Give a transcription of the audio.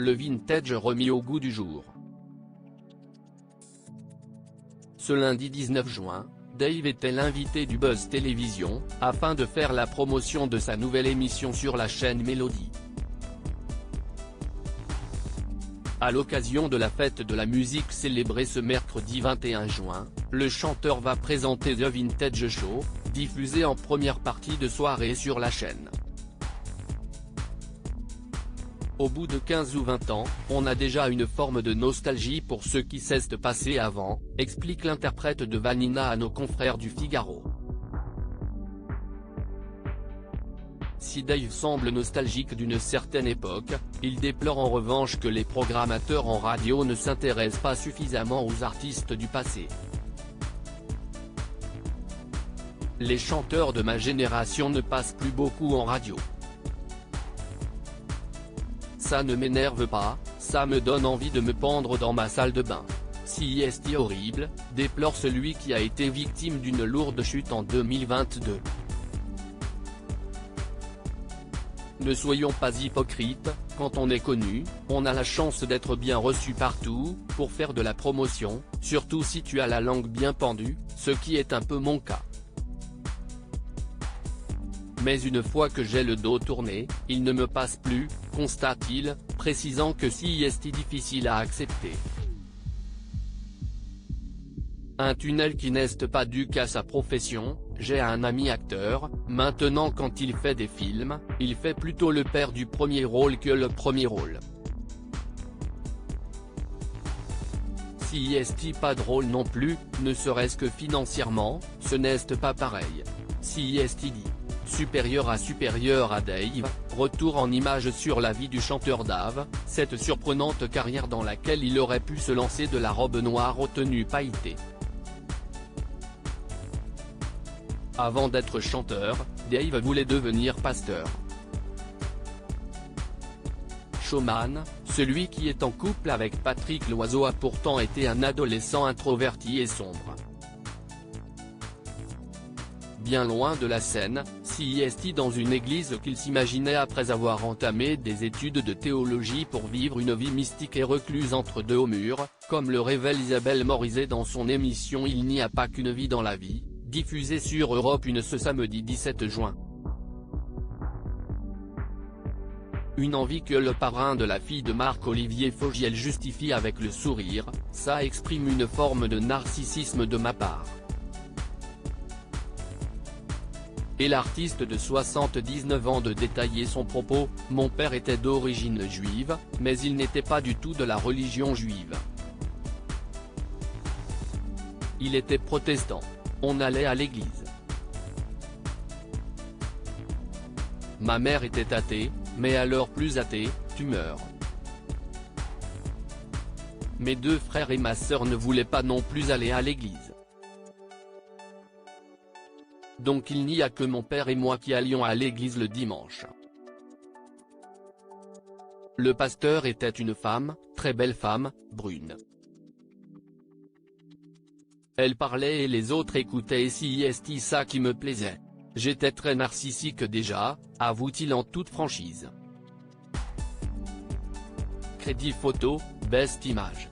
Le vintage remis au goût du jour. Ce lundi 19 juin, Dave était l'invité du Buzz Télévision, afin de faire la promotion de sa nouvelle émission sur la chaîne Mélodie. À l'occasion de la fête de la musique célébrée ce mercredi 21 juin, le chanteur va présenter The Vintage Show, diffusé en première partie de soirée sur la chaîne. Au bout de 15 ou 20 ans, on a déjà une forme de nostalgie pour ce qui s'est passé avant, explique l'interprète de Vanina à nos confrères du Figaro. Si Dave semble nostalgique d'une certaine époque, il déplore en revanche que les programmateurs en radio ne s'intéressent pas suffisamment aux artistes du passé. Les chanteurs de ma génération ne passent plus beaucoup en radio. Ça ne m'énerve pas, ça me donne envie de me pendre dans ma salle de bain. Si est horrible, déplore celui qui a été victime d'une lourde chute en 2022. Ne soyons pas hypocrites, quand on est connu, on a la chance d'être bien reçu partout, pour faire de la promotion, surtout si tu as la langue bien pendue, ce qui est un peu mon cas. Mais une fois que j'ai le dos tourné, il ne me passe plus, constate-t-il, précisant que si est difficile à accepter. Un tunnel qui n'est pas dû qu'à sa profession. J'ai un ami acteur, maintenant quand il fait des films, il fait plutôt le père du premier rôle que le premier rôle. Si est pas drôle non plus, ne serait-ce que financièrement, ce n'est pas pareil. Si est dit supérieur à Dave, retour en images sur la vie du chanteur Dave, cette surprenante carrière dans laquelle il aurait pu se lancer de la robe noire aux tenues pailletées. Avant d'être chanteur, Dave voulait devenir pasteur. Showman, celui qui est en couple avec Patrick Loiseau a pourtant été un adolescent introverti et sombre. Bien loin de la scène, si est dans une église qu'il s'imaginait après avoir entamé des études de théologie pour vivre une vie mystique et recluse entre deux murs, comme le révèle Isabelle Morizet dans son émission Il n'y a pas qu'une vie dans la vie, diffusée sur Europe 1 ce samedi 17 juin. Une envie que le parrain de la fille de Marc-Olivier Fogiel justifie avec le sourire, ça exprime une forme de narcissisme de ma part. Et l'artiste de 79 ans de détailler son propos, mon père était d'origine juive, mais il n'était pas du tout de la religion juive. Il était protestant. On allait à l'église. Ma mère était athée, mais alors plus athée, tu meurs. Mes deux frères et ma sœur ne voulaient pas non plus aller à l'église. Donc il n'y a que mon père et moi qui allions à l'église le dimanche. Le pasteur était une femme, très belle femme, brune. Elle parlait et les autres écoutaient et si est ça qui me plaisait. J'étais très narcissique déjà, avoue-t-il en toute franchise. Crédit photo, best image.